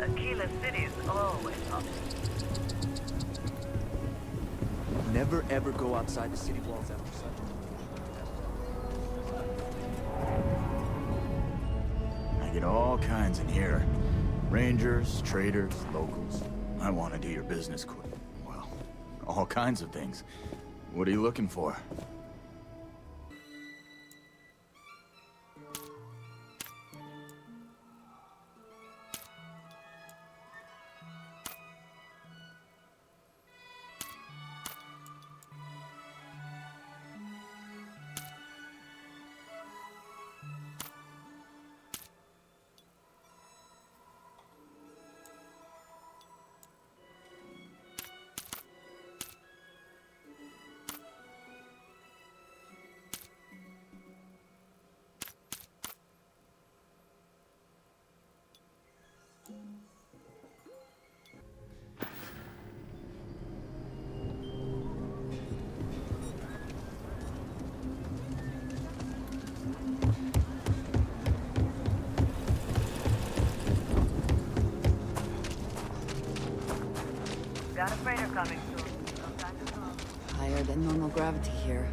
Aquila City's always up. Never ever go outside the city walls after such. I get all kinds in here. Rangers, traders, locals. I want to do your business quick. Well, all kinds of things. What are you looking for? Got a freighter coming soon. No time to talk. Higher than normal gravity here.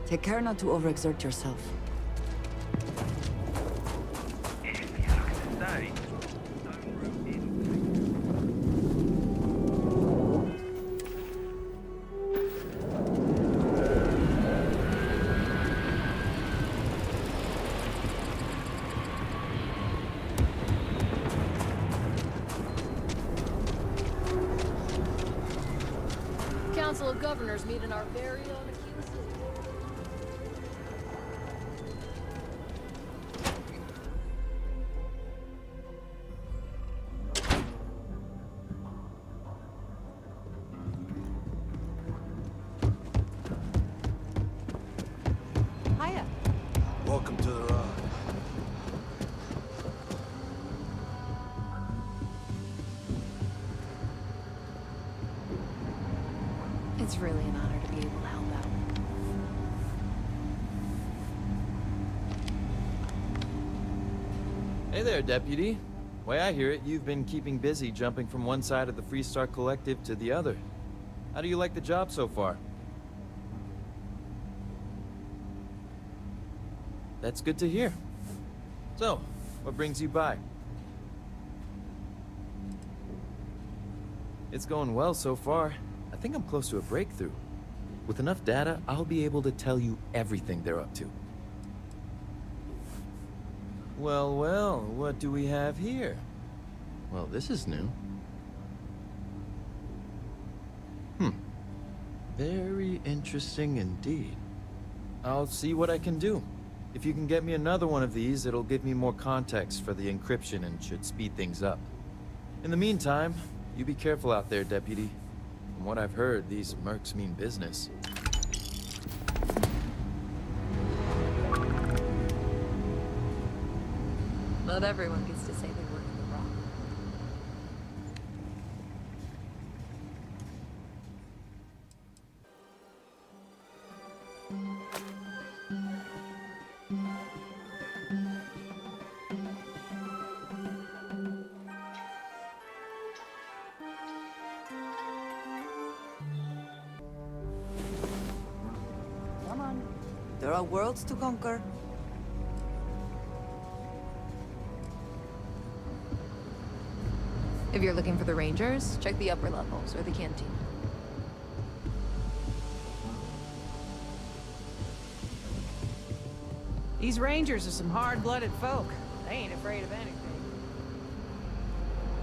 Take care not to overexert yourself. Council of Governors meet in our very own Aquila City. Hiya. Welcome to the Rock. It's really an honor to be able to help out. Hey there, Deputy. Way I hear it, you've been keeping busy jumping from one side of the Freestar Collective to the other. How do you like the job so far? That's good to hear. So, what brings you by? It's going well so far. I think I'm close to a breakthrough. With enough data, I'll be able to tell you everything they're up to. Well, well, what do we have here? Well, this is new. Very interesting indeed. I'll see what I can do. If you can get me another one of these, it'll give me more context for the encryption and should speed things up. In the meantime, you be careful out there, Deputy. From what I've heard, these mercs mean business. Not everyone gets to say they work in the Rock. Come on. There are worlds to conquer. If you're looking for the Rangers, check the upper levels or the canteen. These Rangers are some hard-blooded folk. They ain't afraid of anything.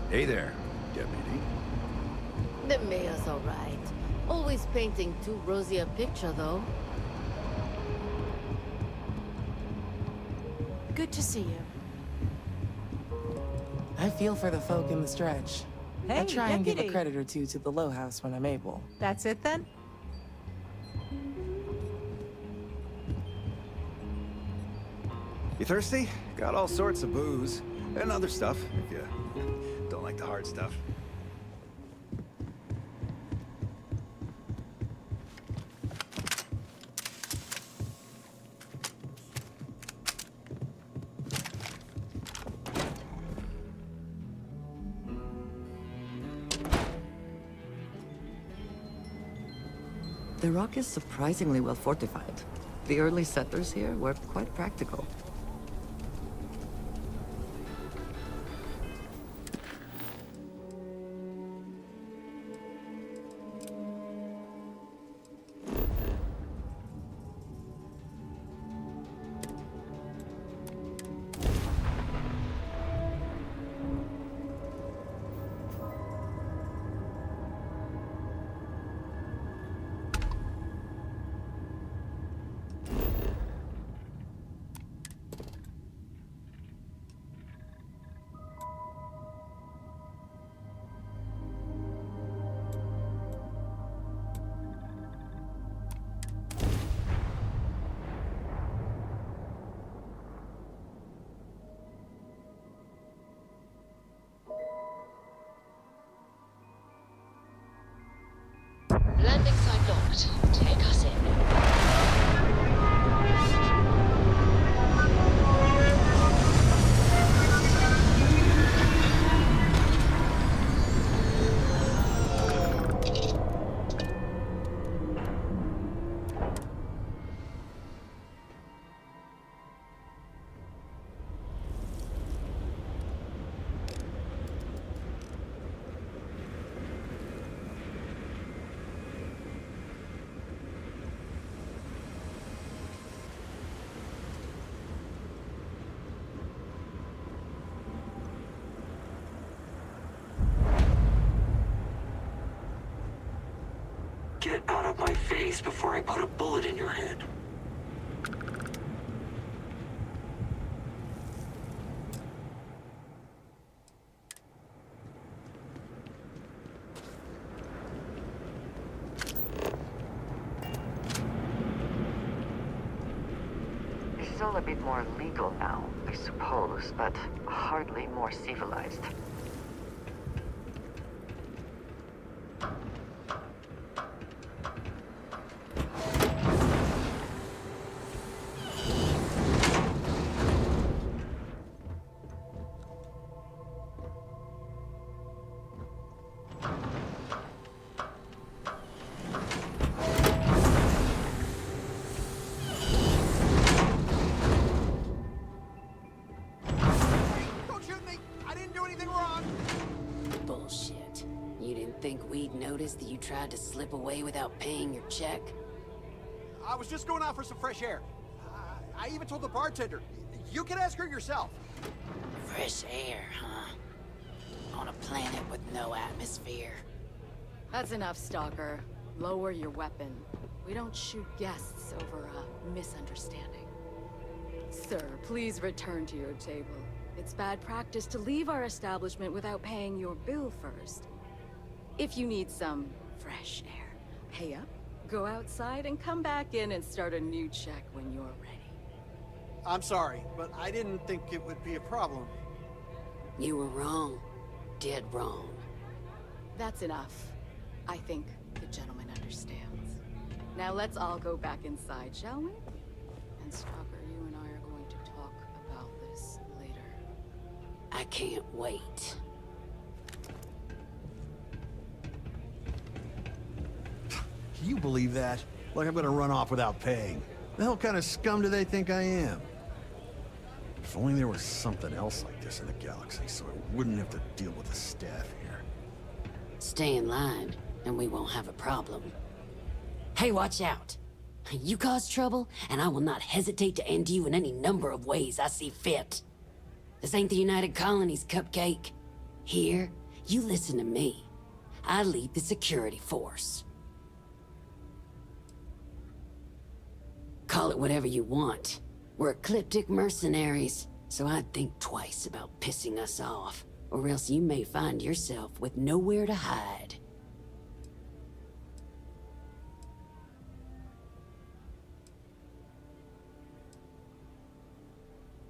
Hey there, Deputy. The mayor's all right. Always painting too rosy a picture, though. Good to see you. I feel for the folk in the stretch. Hey, I try and give a Deputy. credit or two to the Low House when I'm able. That's it then? You thirsty? Got all sorts of booze. And other stuff, if you don't like the hard stuff. The rock is surprisingly well fortified. The early settlers here were quite practical. Landing site locked. Take us in. Get out of my face before I put a bullet in your head. This is all a bit more legal now, I suppose, but hardly more civilized. Bullshit. You didn't think we'd notice that you tried to slip away without paying your check? I was just going out for some fresh air. I even told the bartender. You can ask her yourself. Fresh air, huh? On a planet with no atmosphere. That's enough, Stalker. Lower your weapon. We don't shoot guests over a misunderstanding. Sir, please return to your table. It's bad practice to leave our establishment without paying your bill first. If you need some fresh air, pay up, go outside, and come back in and start a new check when you're ready. I'm sorry, but I didn't think it would be a problem. You were wrong. Dead wrong. That's enough. I think the gentleman understands. Now let's all go back inside, shall we? And Stalker, you and I are going to talk about this later. I can't wait. Can you believe that? Like I'm gonna run off without paying. The hell kind of scum do they think I am? If only there was something else like this in the galaxy, so I wouldn't have to deal with the staff here. Stay in line, and we won't have a problem. Hey, watch out! You cause trouble, and I will not hesitate to end you in any number of ways I see fit. This ain't the United Colonies, Cupcake. Here, you listen to me. I lead the security force. Call it whatever you want. We're Ecliptic mercenaries, so I'd think twice about pissing us off, or else you may find yourself with nowhere to hide.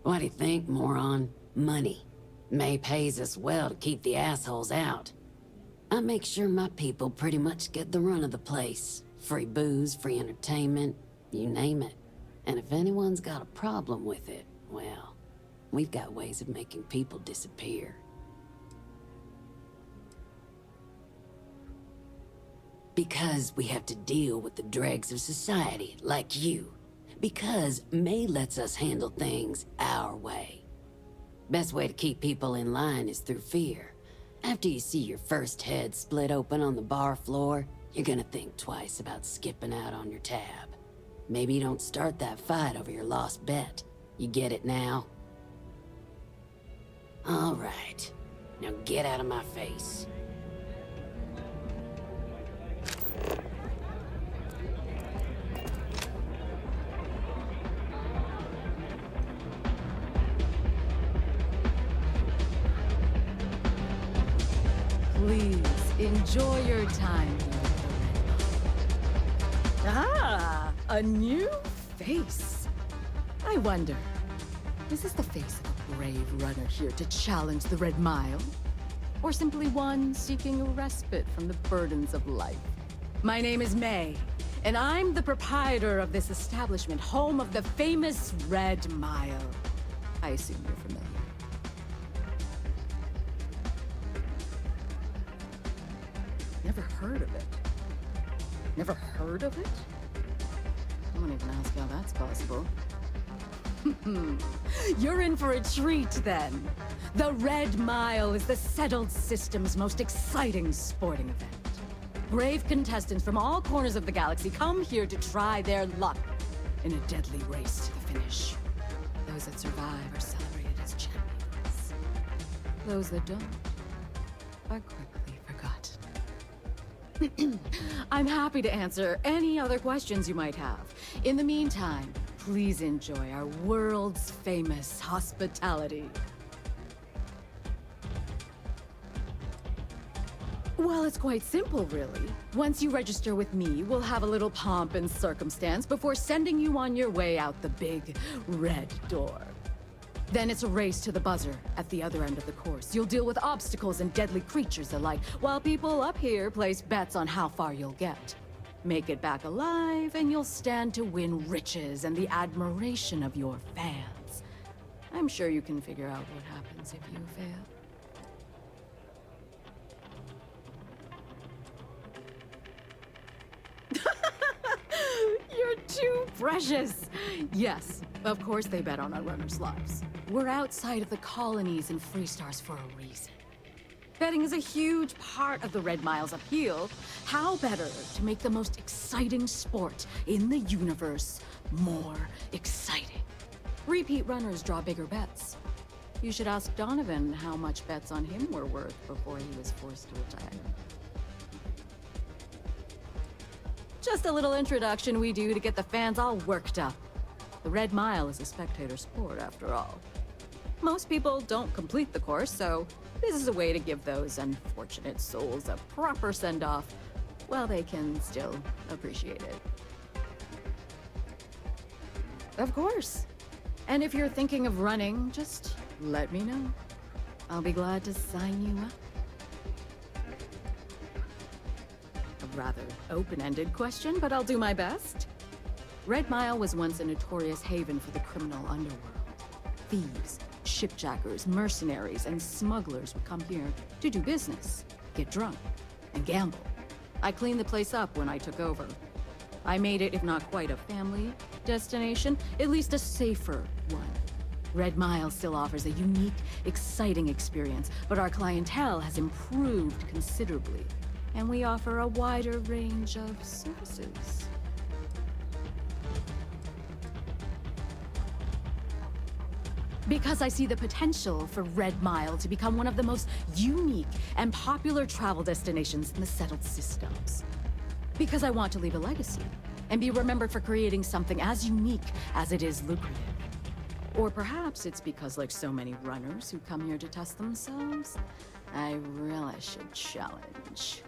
What do you think, moron? Money. May pays us well to keep the assholes out. I make sure my people pretty much get the run of the place. Free booze, free entertainment, you name it. And if anyone's got a problem with it, well, we've got ways of making people disappear. Because we have to deal with the dregs of society, like you. Because May lets us handle things our way. Best way to keep people in line is through fear. After you see your first head split open on the bar floor, you're gonna think twice about skipping out on your tab. Maybe you don't start that fight over your lost bet. You get it now? All right. Now get out of my face. Please, enjoy your time here. Ah, a new face. I wonder, is this the face of a brave runner here to challenge the Red Mile? Or simply one seeking a respite from the burdens of life? My name is May, and I'm the proprietor of this establishment, home of the famous Red Mile. I assume you're familiar. Never heard of it. Never heard of it? I won't even ask how that's possible. You're in for a treat, then. The Red Mile is the settled system's most exciting sporting event. Brave contestants from all corners of the galaxy come here to try their luck in a deadly race to the finish. Those that survive are celebrated as champions. Those that don't are quickly forgotten. I'm happy to answer any other questions you might have. In the meantime, please enjoy our world's famous hospitality. Well, it's quite simple, really. Once you register with me, we'll have a little pomp and circumstance before sending you on your way out the big red door. Then it's a race to the buzzer at the other end of the course. You'll deal with obstacles and deadly creatures alike, while people up here place bets on how far you'll get. Make it back alive, and you'll stand to win riches and the admiration of your fans. I'm sure you can figure out what happens if you fail. You're too precious! Yes, of course they bet on our runners' lives. We're outside of the colonies and Freestars for a reason. Betting is a huge part of the Red Mile's appeal. How better to make the most exciting sport in the universe more exciting? Repeat runners draw bigger bets. You should ask Donovan how much bets on him were worth before he was forced to retire. Just a little introduction we do to get the fans all worked up. The Red Mile is a spectator sport, after all. Most people don't complete the course, so this is a way to give those unfortunate souls a proper send-off while they can still appreciate it. Of course. And if you're thinking of running, just let me know. I'll be glad to sign you up. A rather open-ended question, but I'll do my best. Red Mile was once a notorious haven for the criminal underworld. Thieves, shipjackers, mercenaries, and smugglers would come here to do business, get drunk, and gamble. I cleaned the place up when I took over. I made it, if not quite a family destination, at least a safer one. Red Mile still offers a unique, exciting experience, but our clientele has improved considerably, and we offer a wider range of services. Because I see the potential for Red Mile to become one of the most unique and popular travel destinations in the settled systems. Because I want to leave a legacy and be remembered for creating something as unique as it is lucrative. Or perhaps it's because, like so many runners who come here to test themselves, I really should challenge.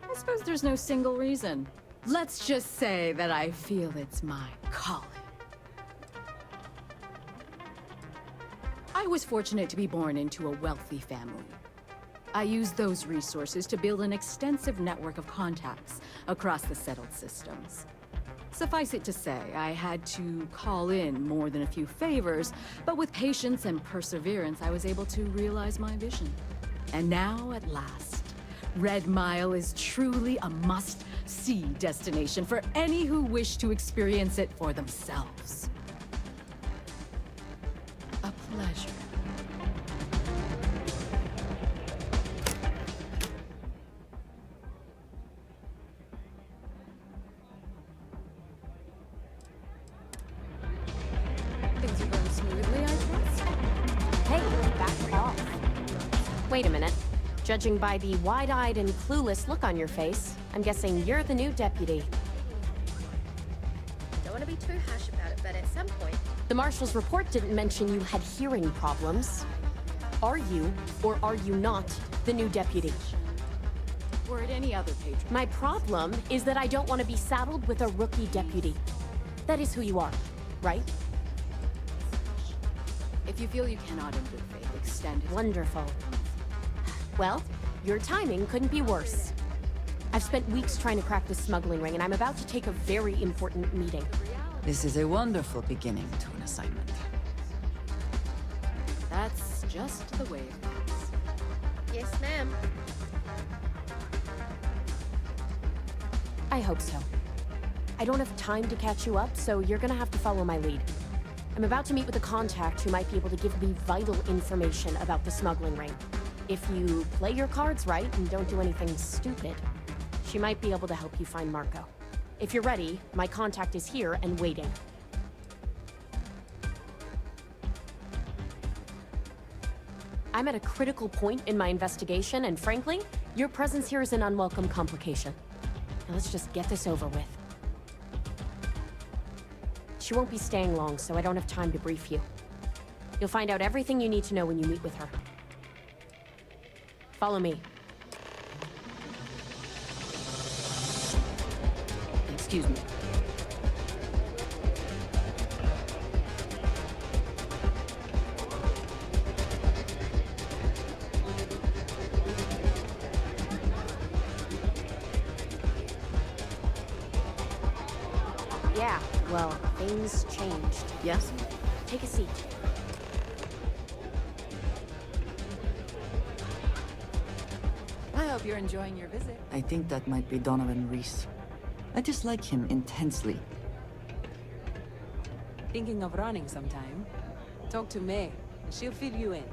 I suppose there's no single reason. Let's just say that I feel it's my calling. I was fortunate to be born into a wealthy family. I used those resources to build an extensive network of contacts across the settled systems. Suffice it to say, I had to call in more than a few favors, but with patience and perseverance, I was able to realize my vision. And now, at last, Red Mile is truly a must-see destination for any who wish to experience it for themselves. A pleasure. Things are going smoothly, I trust? Hey, back off. Wait a minute. Judging by the wide-eyed and clueless look on your face, I'm guessing you're the new deputy. Don't want to be too harsh about it, but at some point... The Marshal's report didn't mention you had hearing problems. Are you, or are you not, the new deputy? Were it any other patron. My problem is that I don't want to be saddled with a rookie deputy. That is who you are, right? If you feel you cannot in good faith extend it. Wonderful. Well, your timing couldn't be worse. I've spent weeks trying to crack this smuggling ring, and I'm about to take a very important meeting. This is a wonderful beginning to an assignment. That's just the way it goes. Yes, ma'am. I hope so. I don't have time to catch you up, so you're gonna have to follow my lead. I'm about to meet with a contact who might be able to give me vital information about the smuggling ring. If you play your cards right and don't do anything stupid, she might be able to help you find Marco. If you're ready, my contact is here and waiting. I'm at a critical point in my investigation, and frankly, your presence here is an unwelcome complication. Now let's just get this over with. She won't be staying long, so I don't have time to brief you. You'll find out everything you need to know when you meet with her. Follow me. Excuse me. Yeah, well, things changed. Yes? Take a seat. I hope you're enjoying your visit. I think that might be Donovan Reese. I dislike him intensely. Thinking of running sometime? Talk to May, and she'll fill you in.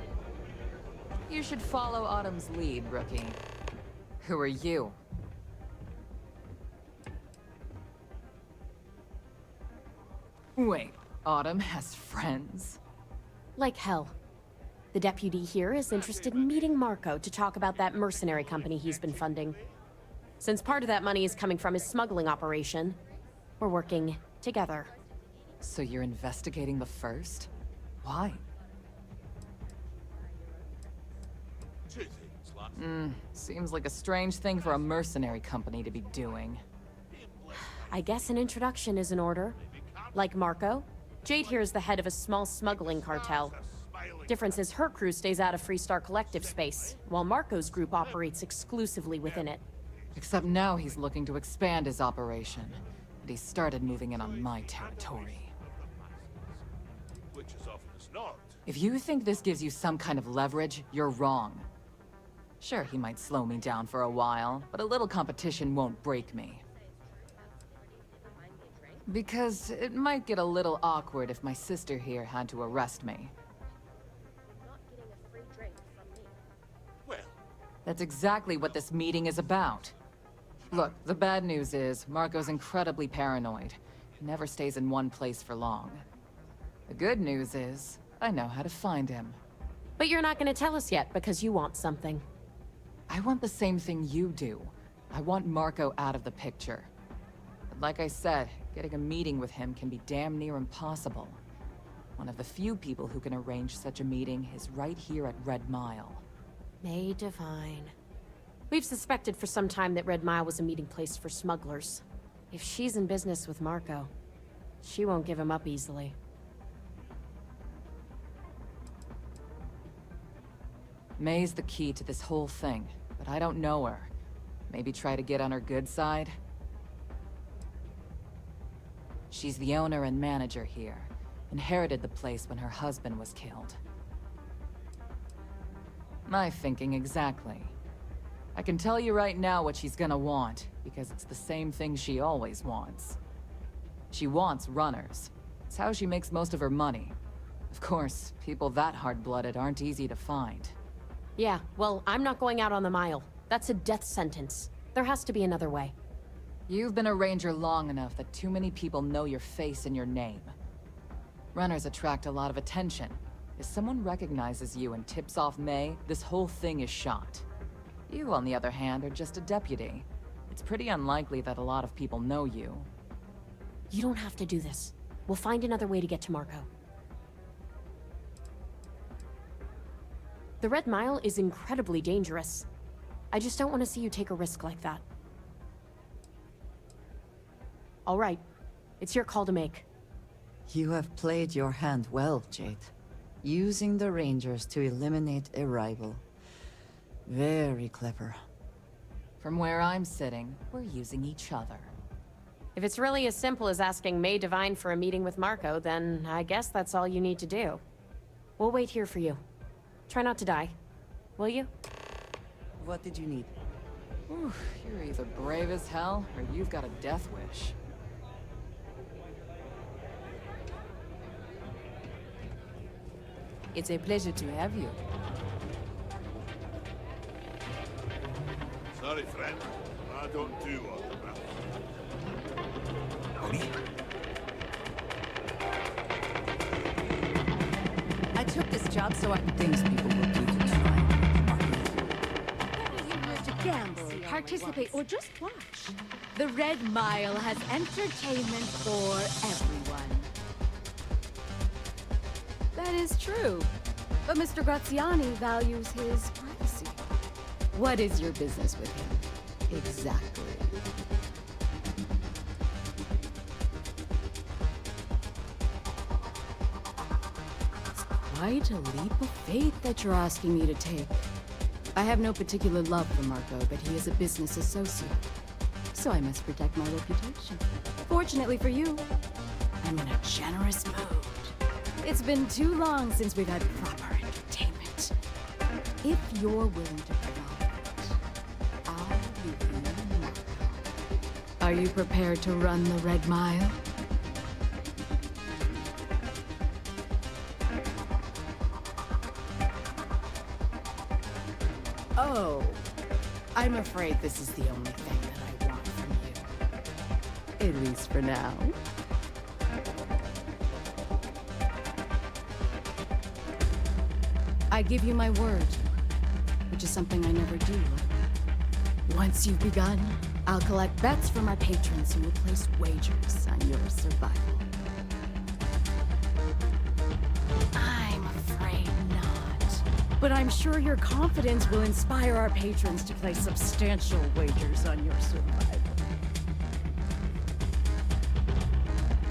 You should follow Autumn's lead, rookie. Who are you? Wait, Autumn has friends? Like hell. The deputy here is interested in meeting Marco to talk about that mercenary company he's been funding. Since part of that money is coming from his smuggling operation, we're working together. So you're investigating the first? Why? Seems like a strange thing for a mercenary company to be doing. I guess an introduction is in order. Like Marco, Jade here is the head of a small smuggling cartel. Difference is her crew stays out of Freestar Collective space, while Marco's group operates exclusively within it. Except now he's looking to expand his operation, and he started moving in on my territory. If you think this gives you some kind of leverage, you're wrong. Sure, he might slow me down for a while, but a little competition won't break me. Because it might get a little awkward if my sister here had to arrest me. That's exactly what this meeting is about. Look, the bad news is, Marco's incredibly paranoid. He never stays in one place for long. The good news is, I know how to find him. But you're not gonna tell us yet because you want something. I want the same thing you do. I want Marco out of the picture. But like I said, getting a meeting with him can be damn near impossible. One of the few people who can arrange such a meeting is right here at Red Mile. May Divine. We've suspected for some time that Red Mile was a meeting place for smugglers. If she's in business with Marco, she won't give him up easily. May's the key to this whole thing, but I don't know her. Maybe try to get on her good side? She's the owner and manager here. Inherited the place when her husband was killed. My thinking exactly. I can tell you right now what she's gonna want, because it's the same thing she always wants. She wants runners. It's how she makes most of her money. Of course, people that hard-blooded aren't easy to find. Yeah, well, I'm not going out on the mile. That's a death sentence. There has to be another way. You've been a ranger long enough that too many people know your face and your name. Runners attract a lot of attention. If someone recognizes you and tips off May, this whole thing is shot. You, on the other hand, are just a deputy. It's pretty unlikely that a lot of people know you. You don't have to do this. We'll find another way to get to Marco. The Red Mile is incredibly dangerous. I just don't want to see you take a risk like that. All right. It's your call to make. You have played your hand well, Jade. Using the Rangers to eliminate a rival. Very clever. From where I'm sitting, we're using each other. If it's really as simple as asking May Divine for a meeting with Marco, then I guess that's all you need to do. We'll wait here for you. Try not to die. Will you? What did you need? Whew, you're either brave as hell, or you've got a death wish. It's a pleasure to have you. Sorry, friend. I don't do autographs. Honey? I took this job so things people will do to try. Whether you here to gamble, participate, or just watch, the Red Mile has entertainment for everyone. That is true, but Mr. Graziani values his privacy. What is your business with him? Exactly. It's quite a leap of faith that you're asking me to take. I have no particular love for Marco, but he is a business associate. So I must protect my reputation. Fortunately for you, I'm in a generous mood. It's been too long since we've had proper entertainment. If you're willing to provide it, I'll give you Marco. Are you prepared to run the Red Mile? Oh, I'm afraid this is the only thing that I want from you. At least for now. I give you my word, which is something I never do. Once you've begun, I'll collect bets from our patrons who will place wagers on your survival. I'm afraid not. But I'm sure your confidence will inspire our patrons to place substantial wagers on your survival.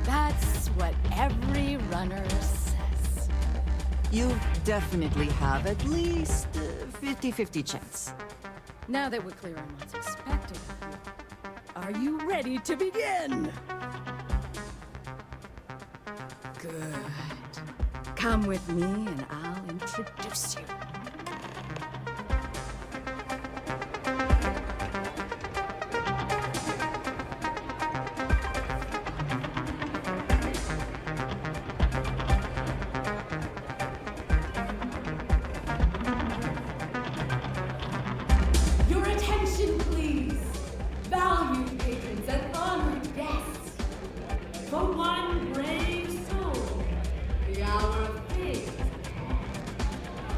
That's what every runner says. You definitely have at least 50-50 chance. Now that we're clear on what's expected of you, are you ready to begin? Good. Come with me and I'll introduce you.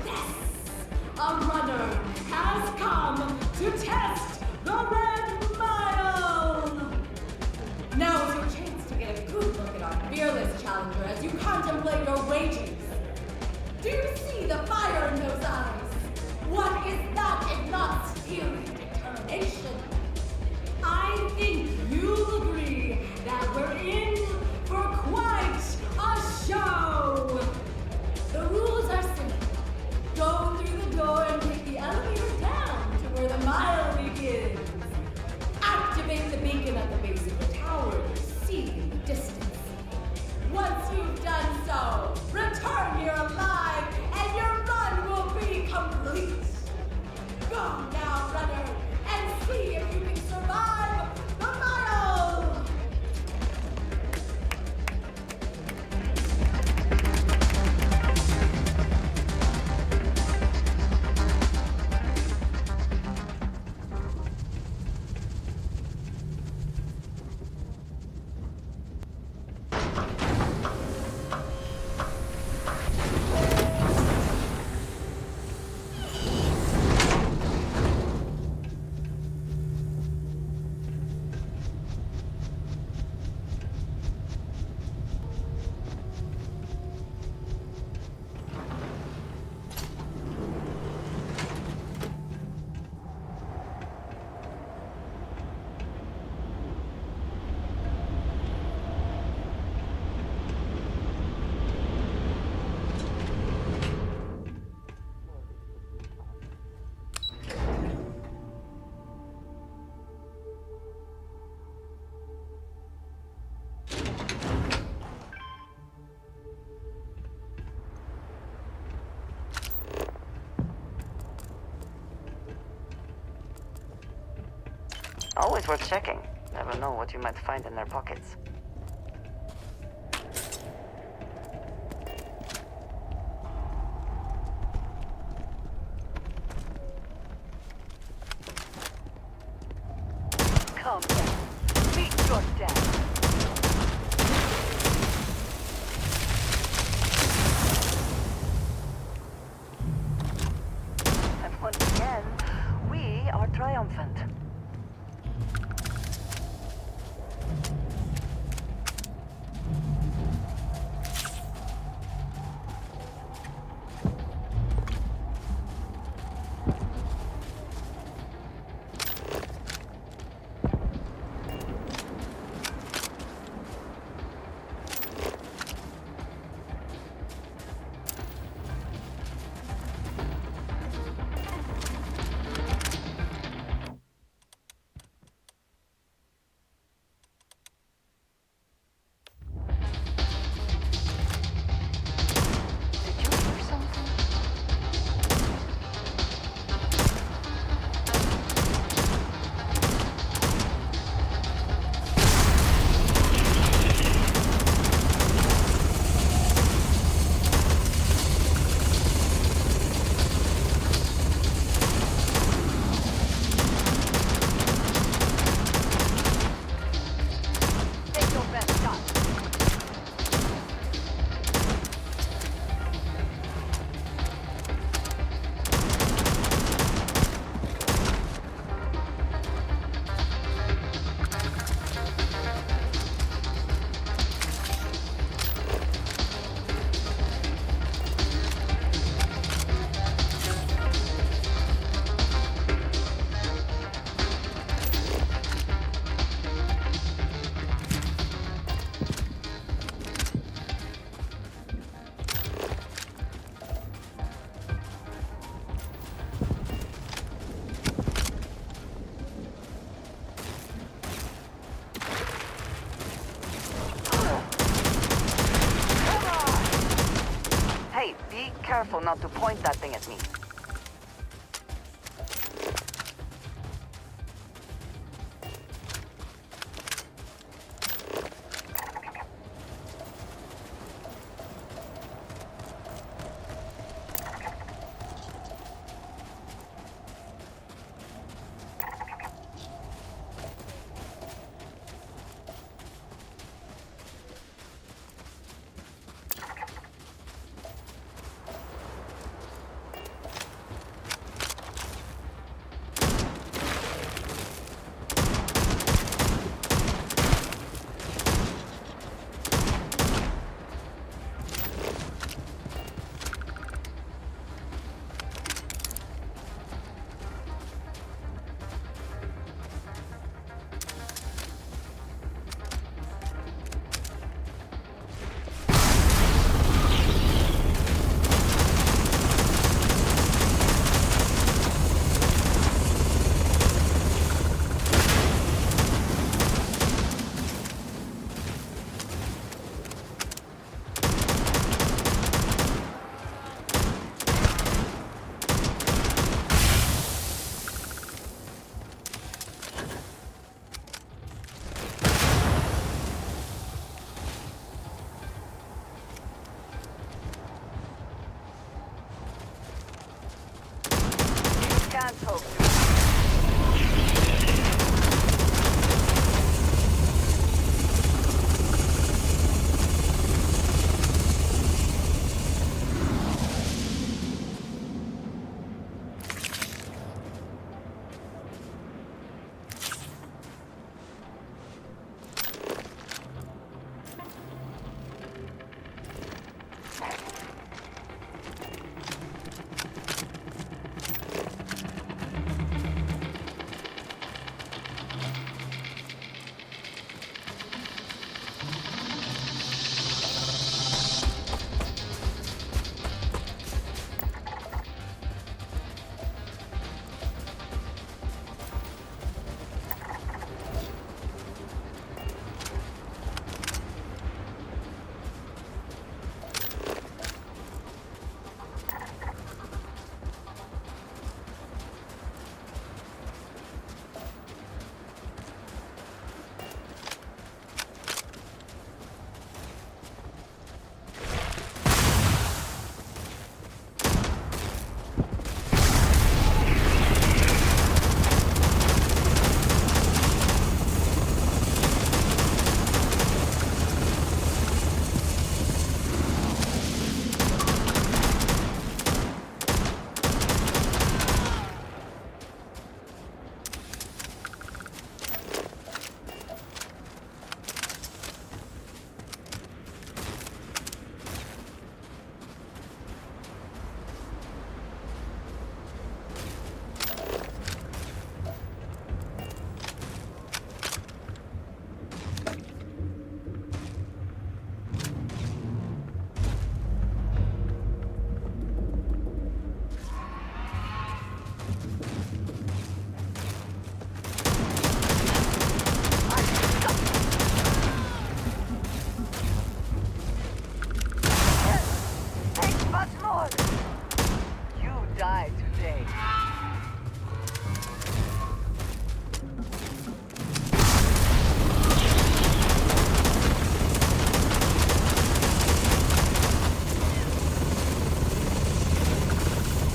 Yes! Always worth checking. Never know what you might find in their pockets. Calm down. Meet your death. And once again, we are triumphant. Hey, be careful not to point that thing at me. Can't hope. day.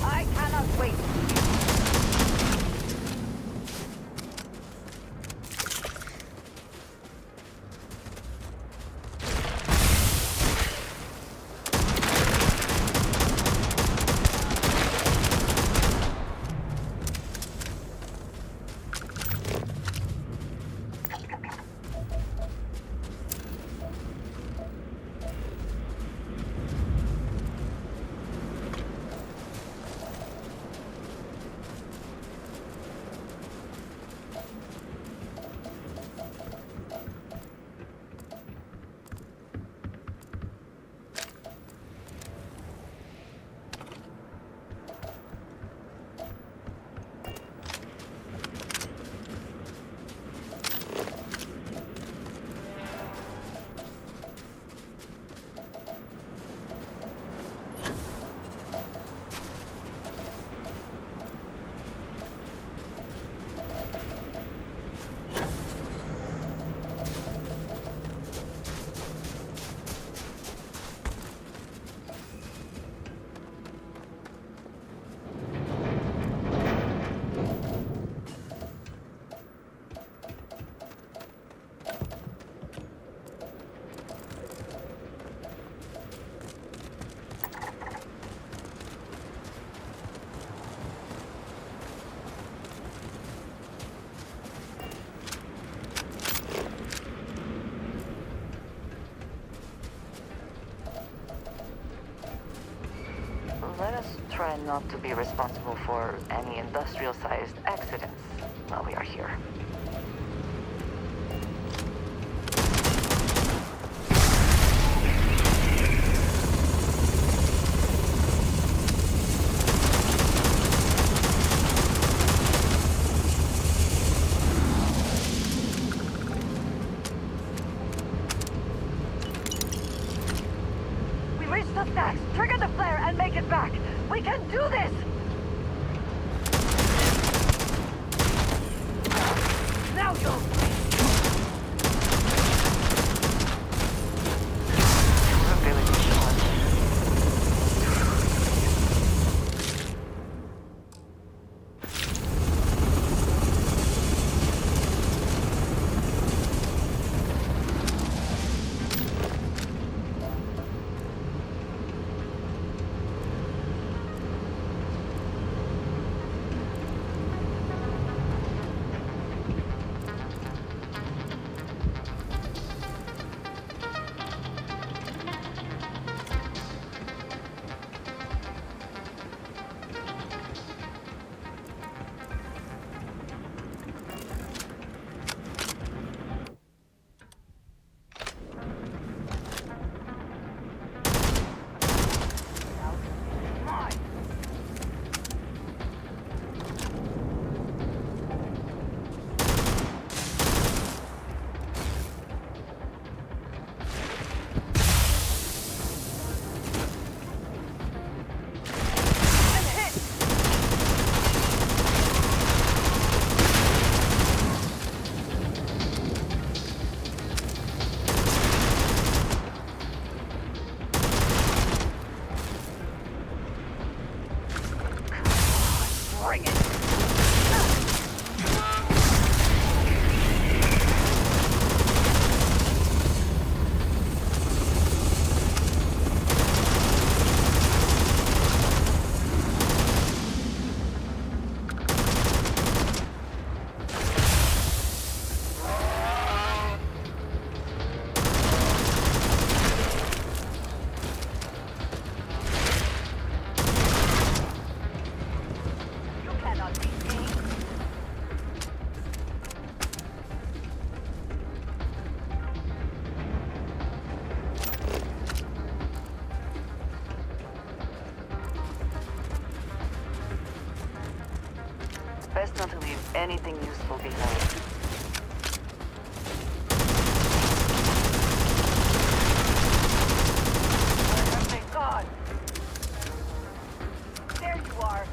I cannot wait. Let us try not to be responsible for any industrial-sized accidents while we are here. We reached the stacks! Trigger the flare and make it back! We can do this! Now go! Durability shot. Best not to leave anything useful behind. Where have they gone? There you are.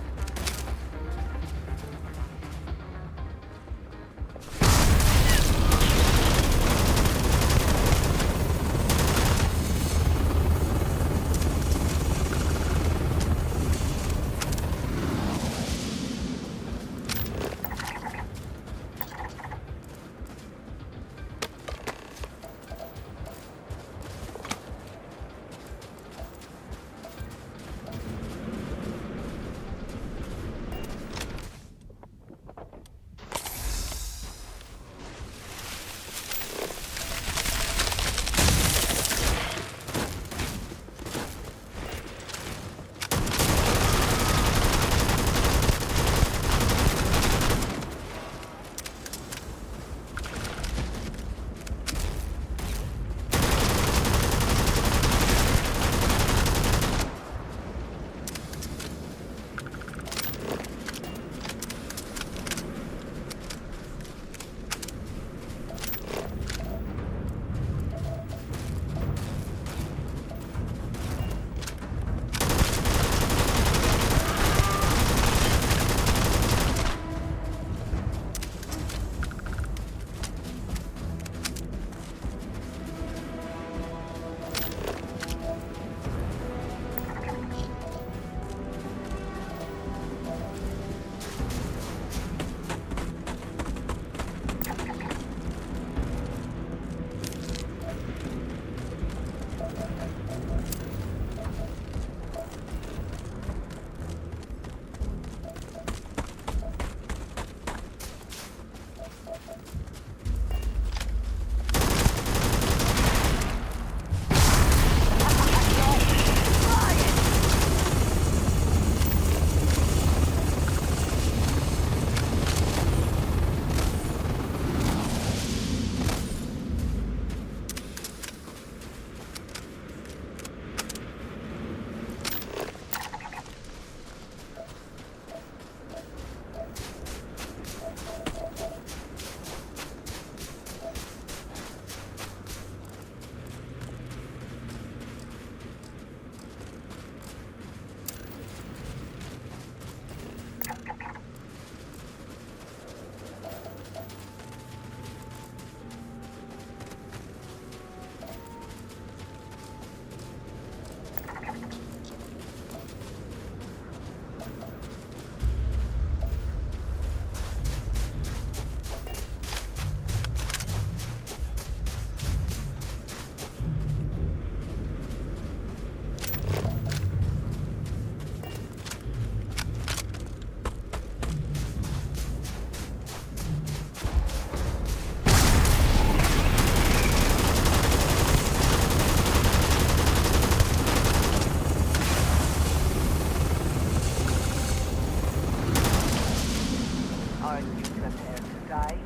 Are you prepared to die?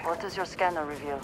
What does your scanner reveal?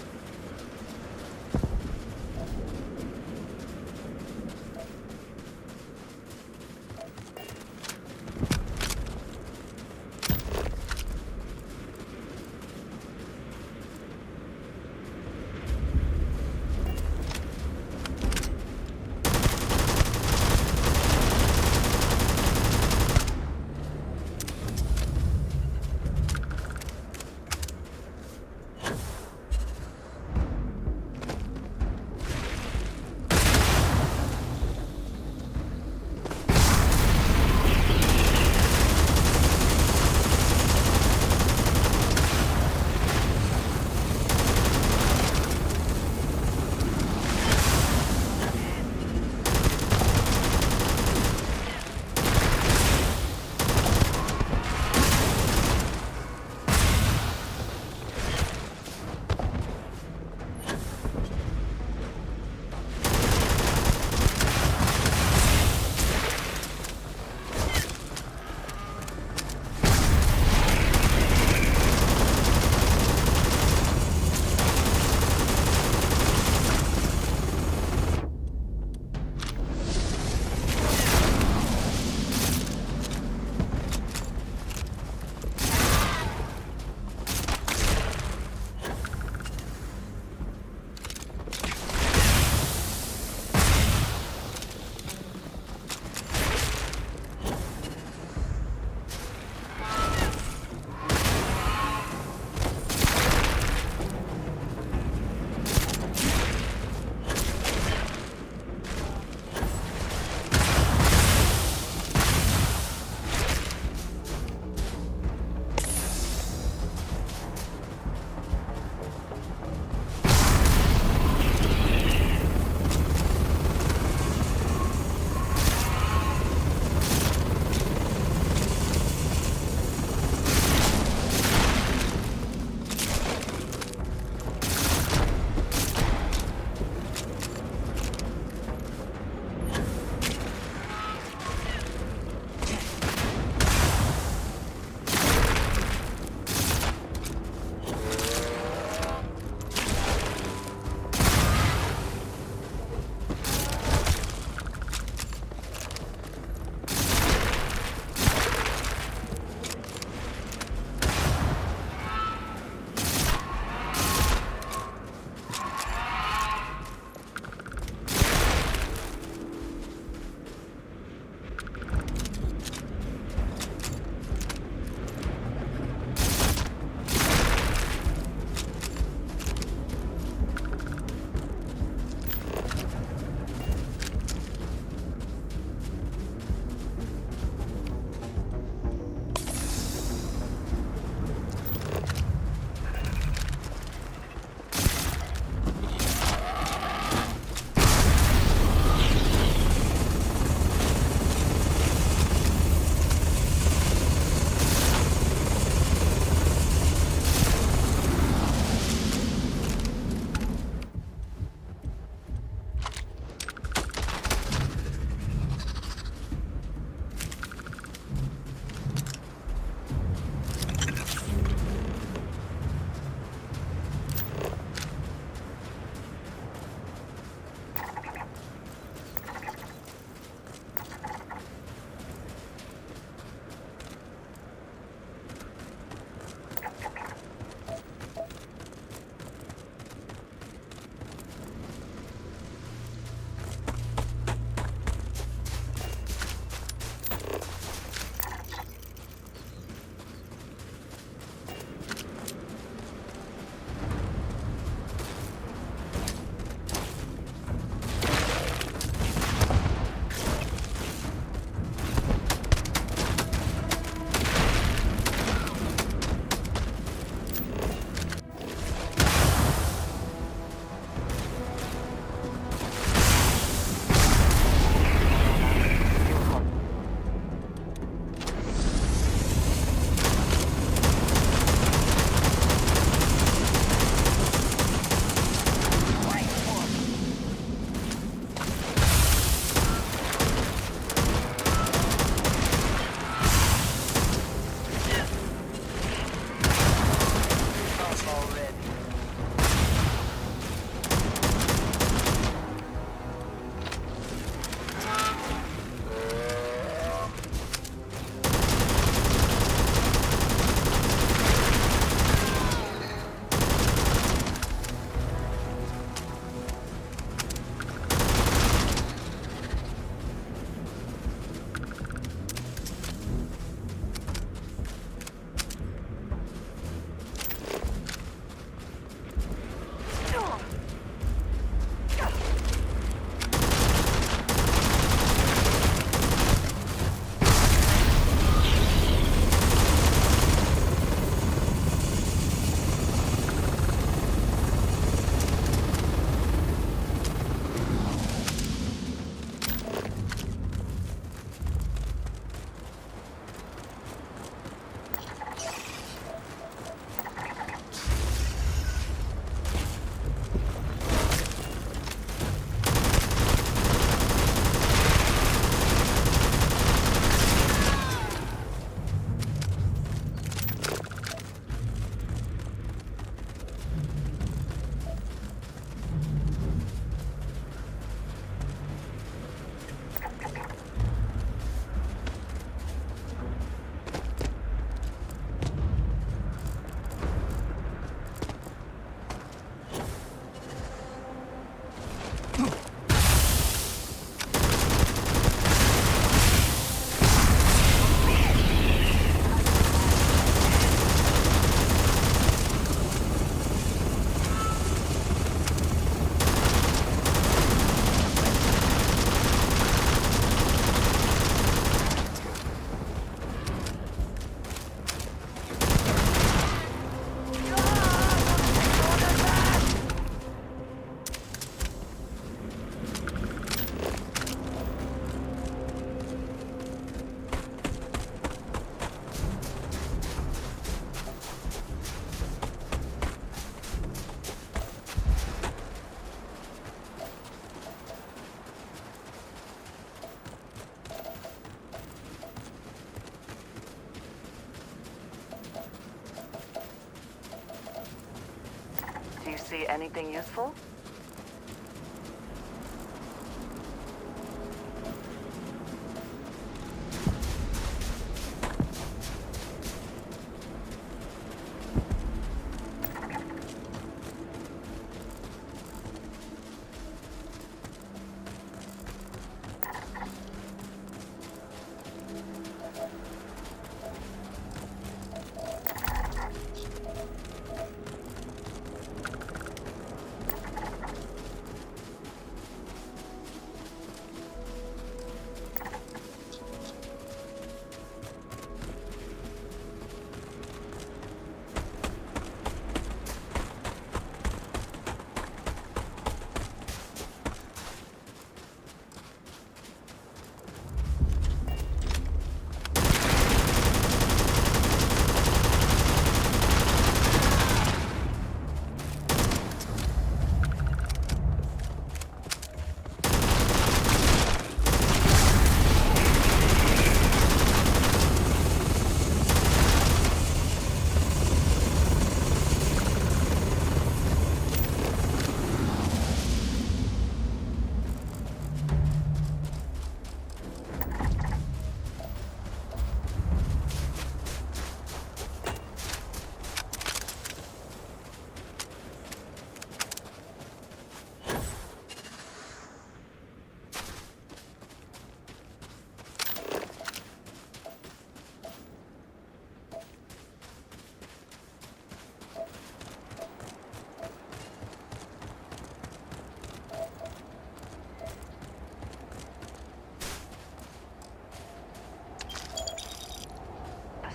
Do you see anything useful?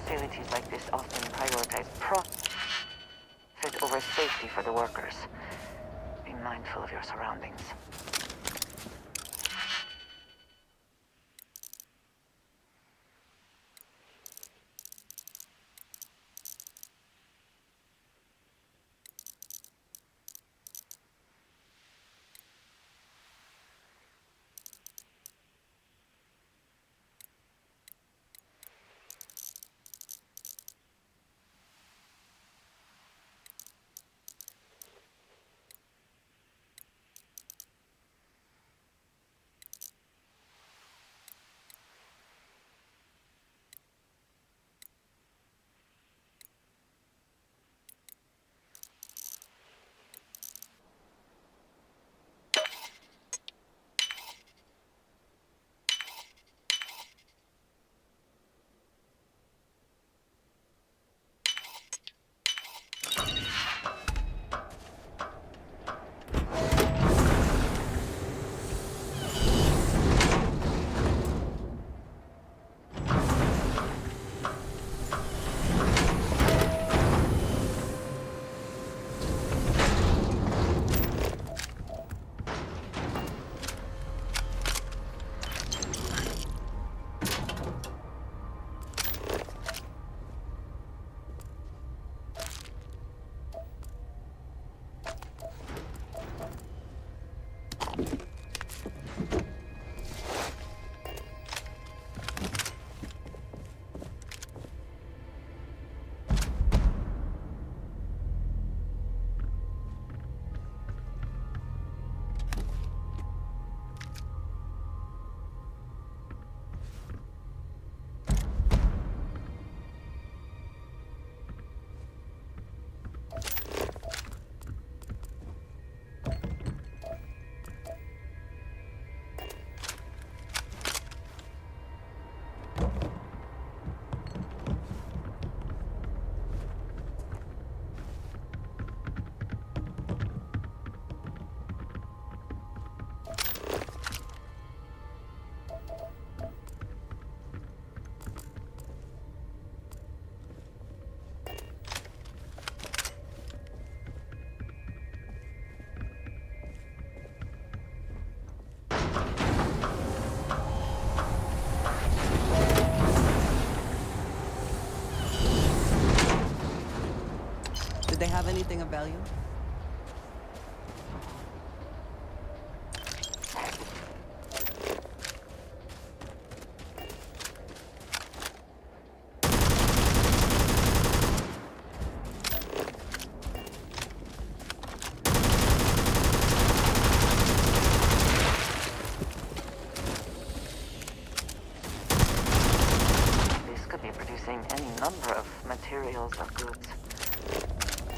Facilities like this often prioritize profit over safety for the workers. Be mindful of your surroundings. have anything of value? This could be producing any number of materials or goods.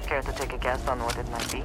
Care to take a guess on what it might be?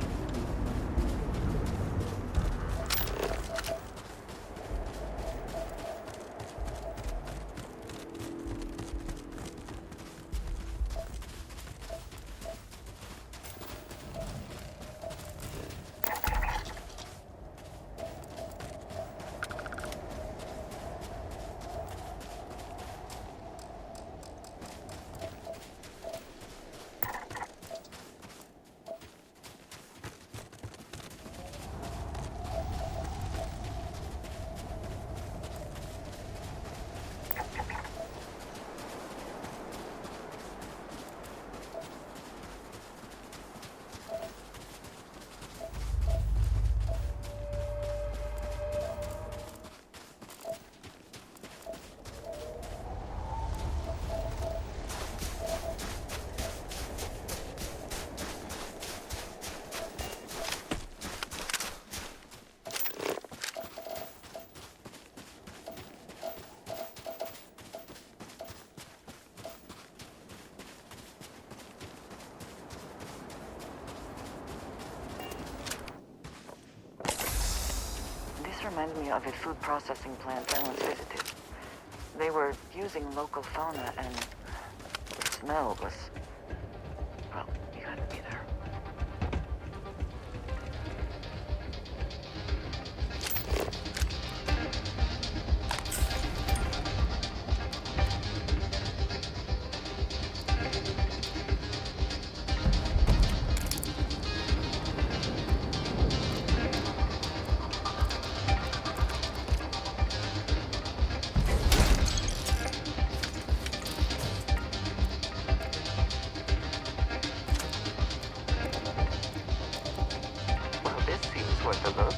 This reminds me of a food processing plant I once visited. They were using local fauna and the smell was... well, you had to be there. Well, this seems worth a look.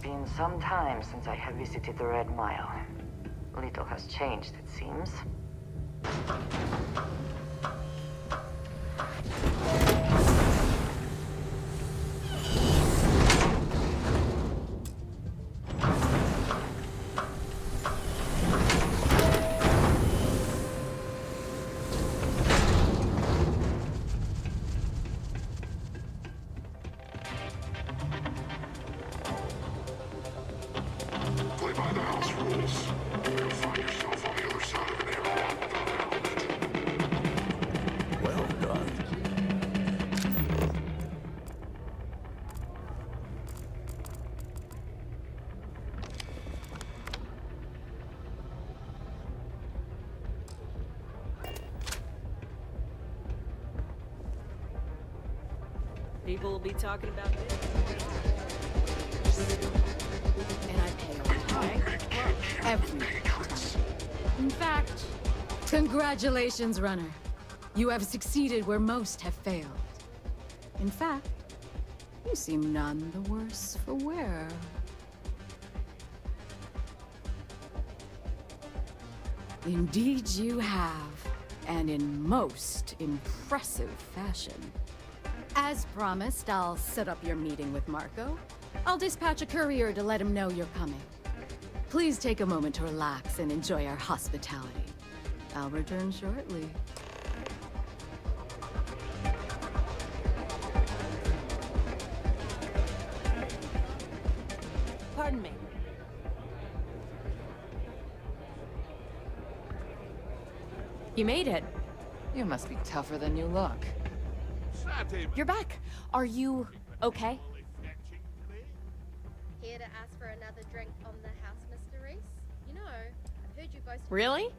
Been some time since I have visited the Red Mile. Little has changed, it seems. People will be talking about this. And I pay on time for every time. In fact, congratulations, runner. You have succeeded where most have failed. In fact, you seem none the worse for wear. Indeed you have, and in most impressive fashion. As promised, I'll set up your meeting with Marco. I'll dispatch a courier to let him know you're coming. Please take a moment to relax and enjoy our hospitality. I'll return shortly. Pardon me. You made it. You must be tougher than you look. You're back. Are you okay? Here to ask for another drink on the house, Mr. Reese? You know, I've heard you boast... Really?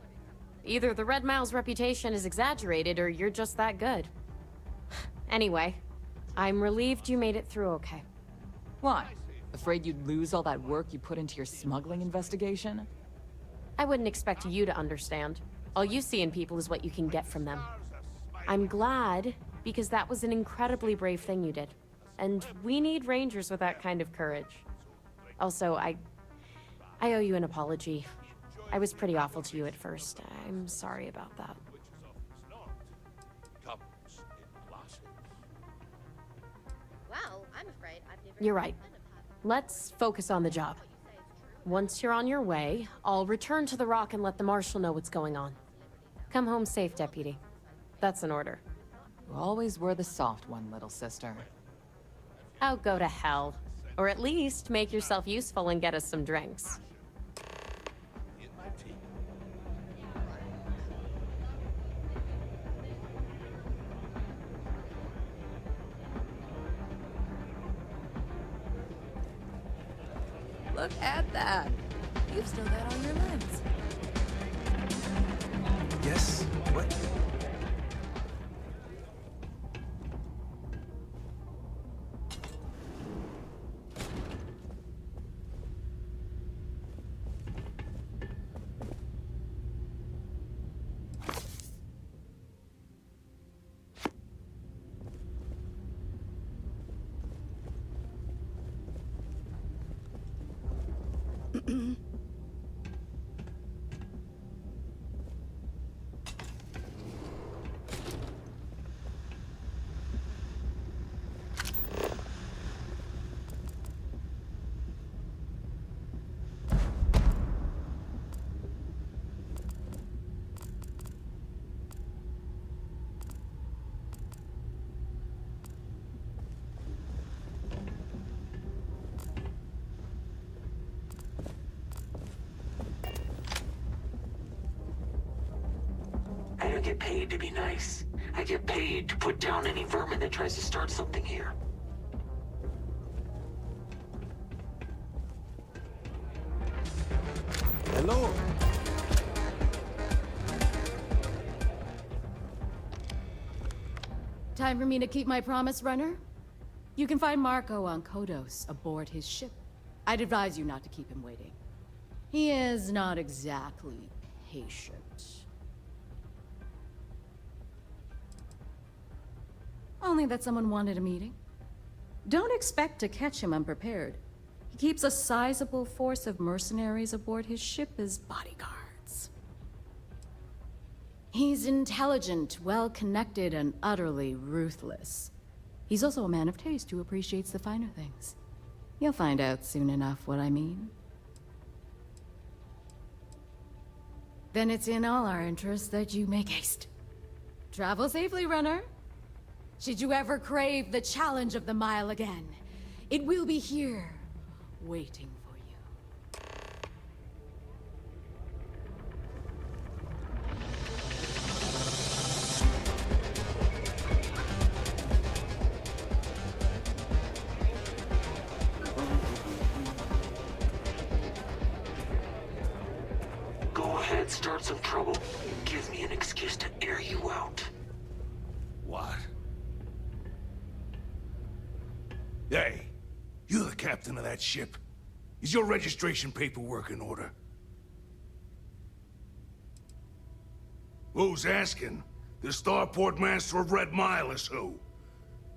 Either the Red Mile's reputation is exaggerated or you're just that good. Anyway, I'm relieved you made it through okay. Why? Afraid you'd lose all that work you put into your smuggling investigation? I wouldn't expect you to understand. All you see in people is what you can get from them. I'm glad, because that was an incredibly brave thing you did. And we need Rangers with that kind of courage. Also, I owe you an apology. I was pretty awful to you at first. I'm sorry about that. Well, I'm afraid I've never... You're right. Let's focus on the job. Once you're on your way, I'll return to the Rock and let the Marshal know what's going on. Come home safe, Deputy. That's an order. You always were the soft one, little sister. Oh, go to hell. Or at least make yourself useful and get us some drinks. Look at that. You've still got all your limbs. Yes? What? I don't get paid to be nice. I get paid to put down any vermin that tries to start something here. Hello? Time for me to keep my promise, runner? You can find Marco on Kodos aboard his ship. I'd advise you not to keep him waiting. He is not exactly patient. Only that someone wanted a meeting. Don't expect to catch him unprepared. He keeps a sizable force of mercenaries aboard his ship as bodyguards. He's intelligent, well-connected, and utterly ruthless. He's also a man of taste who appreciates the finer things. You'll find out soon enough what I mean. Then it's in all our interests that you make haste. Travel safely, runner. Should you ever crave the challenge of the mile again, it will be here, waiting for you. Go ahead, start some trouble. Give me an excuse to air you out. What? Hey, you're the captain of that ship. Is your registration paperwork in order? Who's asking? The starport master of Red Mile is who?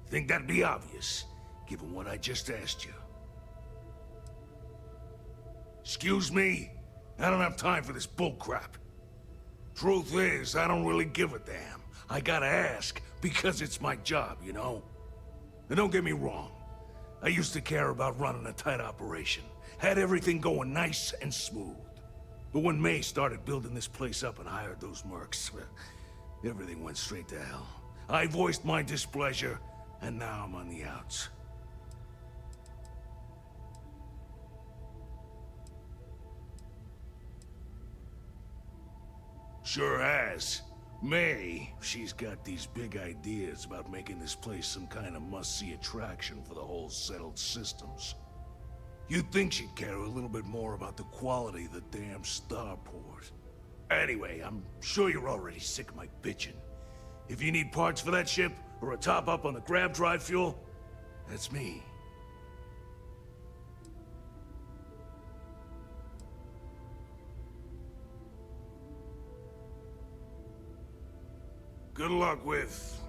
Think that'd be obvious, given what I just asked you. Excuse me? I don't have time for this bullcrap. Truth is, I don't really give a damn. I gotta ask, because it's my job, you know? And don't get me wrong. I used to care about running a tight operation. Had everything going nice and smooth. But when May started building this place up and hired those mercs, everything went straight to hell. I voiced my displeasure, and now I'm on the outs. Sure has. May, she's got these big ideas about making this place some kind of must-see attraction for the whole settled systems. You'd think she'd care a little bit more about the quality of the damn starport. Anyway, I'm sure you're already sick of my bitching. If you need parts for that ship, or a top-up on the grab drive fuel, that's me. Good luck with